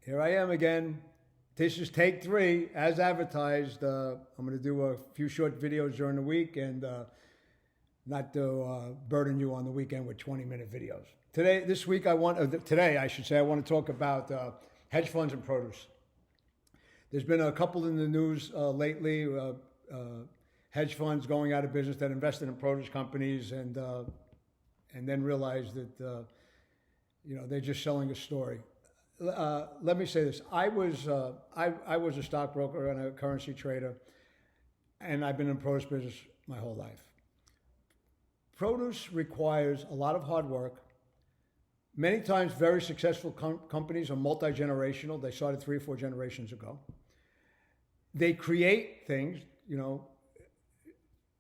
Here I am again. This is take three, as advertised. I'm going to do a few short videos during the week and not to burden you on the weekend with 20-minute videos. This week, today, I should say, I want to talk about hedge funds and produce. There's been a couple in the news lately, hedge funds going out of business that invested in produce companies and then realized that they're just selling a story. Let me say this: I was a stockbroker and a currency trader, and I've been in produce business my whole life. Produce requires a lot of hard work. Many times, very successful companies are multi-generational. They started 3 or 4 generations ago. They create things,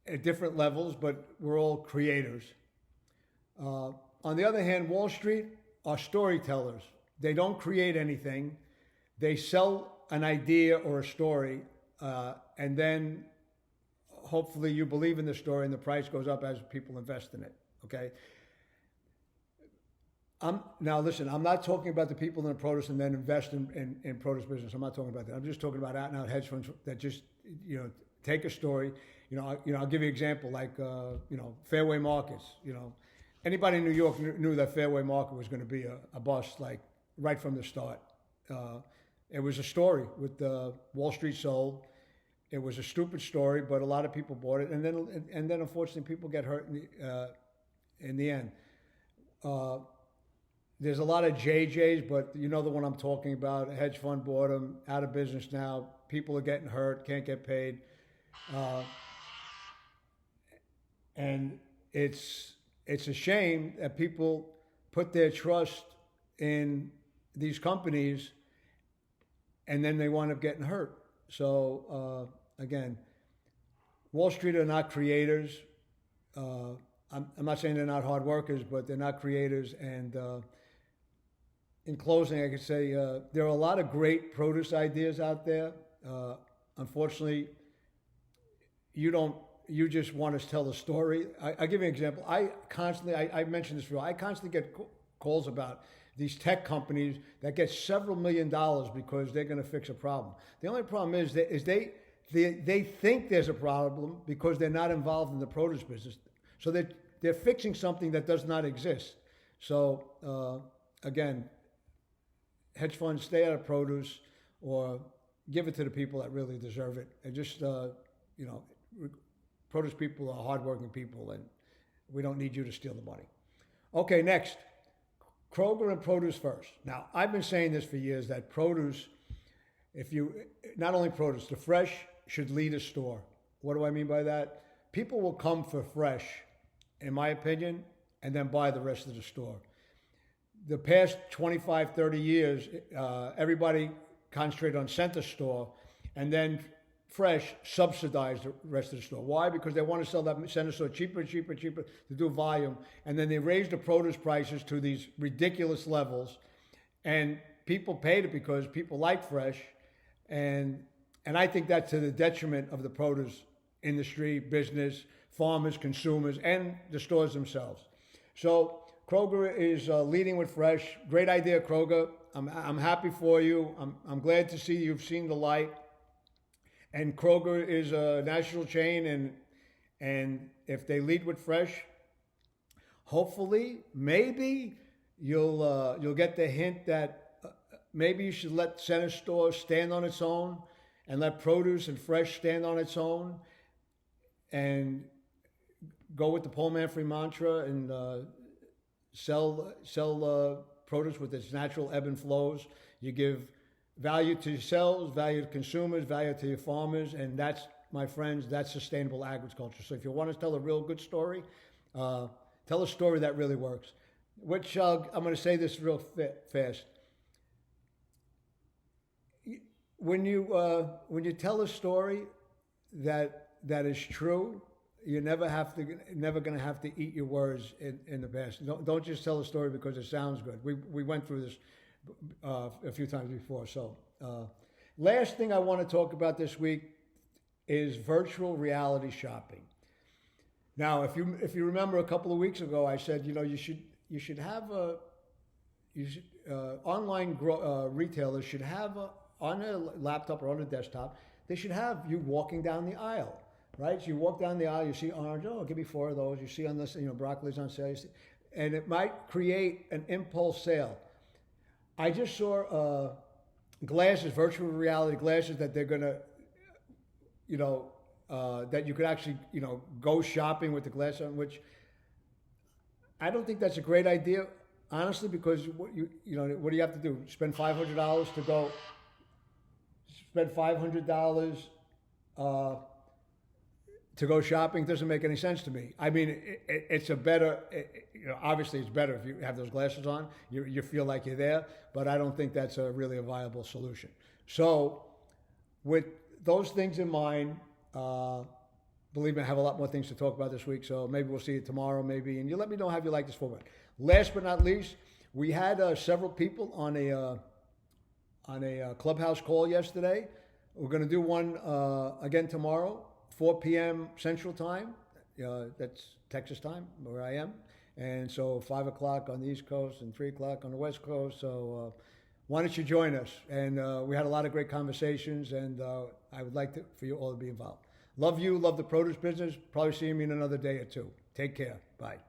at different levels, but we're all creators. On the other hand, Wall Street are storytellers. They don't create anything. They sell an idea or a story, and then hopefully you believe in the story and the price goes up as people invest in it, okay? Now listen, I'm not talking about the people in the produce and then invest in produce business. I'm not talking about that. I'm just talking about out-and-out hedge funds that just, take a story. I'll give you an example, like, Fairway Markets. Anybody in New York knew that Fairway Market was going to be a bust, like, right from the start. It was a story with Wall Street sold. It was a stupid story, but a lot of people bought it, and then unfortunately people get hurt in the end. There's a lot of JJs, but you know the one I'm talking about. A hedge fund bought them, out of business now. People are getting hurt, can't get paid, and it's a shame that people put their trust in these companies and then they wind up getting hurt. So again, Wall Street are not creators. I'm not saying they're not hard workers, but they're not creators. And in closing, I could say there are a lot of great produce ideas out there. Unfortunately, you just want to tell the story. I'll give you an example. I mentioned this before, I constantly get calls about these tech companies that get several $1 million because they're going to fix a problem. The only problem is they think there's a problem because they're not involved in the produce business. So they're fixing something that does not exist. So again, hedge funds, stay out of produce or give it to the people that really deserve it. And just, produce people are hardworking people and we don't need you to steal the money. Okay, next. Kroger and produce first. Now, I've been saying this for years that produce, not only produce, the fresh should lead a store. What do I mean by that? People will come for fresh, in my opinion, and then buy the rest of the store. The past 25, 30 years, everybody concentrated on center store and then fresh subsidized the rest of the store. Why? Because they want to sell that center store cheaper to do volume. And then they raise the produce prices to these ridiculous levels. And people paid it because people like fresh. And I think that's to the detriment of the produce industry, business, farmers, consumers, and the stores themselves. So Kroger is leading with fresh. Great idea, Kroger. I'm happy for you. I'm glad to see you've seen the light. And Kroger is a national chain, and if they lead with fresh, hopefully, maybe you'll get the hint that maybe you should let center store stand on its own, and let produce and fresh stand on its own, and go with the Paul Manfrey mantra and sell produce with its natural ebb and flows. You give value to yourselves, value to consumers, value to your farmers, and that's, my friends, that's sustainable agriculture. So if you want to tell a real good story, tell a story that really works. Which I'm going to say this real fast. When you tell a story that is true, you're never going to have to eat your words in the past. Don't just tell a story because it sounds good. We went through this a few times before. So last thing I want to talk about this week is virtual reality shopping. Now, if you remember a couple of weeks ago, I said, you should have retailers should have on a laptop or on a desktop, they should have you walking down the aisle, right? So you walk down the aisle, you see orange, oh, give me 4 of those. You see on this, broccoli's on sale, and it might create an impulse sale. I just saw glasses, virtual reality glasses that they're gonna, that you could actually, go shopping with the glasses on, which I don't think that's a great idea, honestly, because what do you have to do? Spend $500 to go. Spend $500 to go shopping doesn't make any sense to me. I mean, it's a better, obviously it's better if you have those glasses on. You feel like you're there, but I don't think that's really a viable solution. So, with those things in mind, believe me, I have a lot more things to talk about this week. So maybe we'll see you tomorrow, maybe, and you let me know how you like this format. Last but not least, we had several people on a Clubhouse call yesterday. We're going to do one again tomorrow, 4 p.m. Central Time. That's Texas time, where I am. And so 5 o'clock on the East Coast and 3 o'clock on the West Coast. So why don't you join us? And we had a lot of great conversations, and I would like for you all to be involved. Love you, love the produce business. Probably see me in another day or two. Take care. Bye.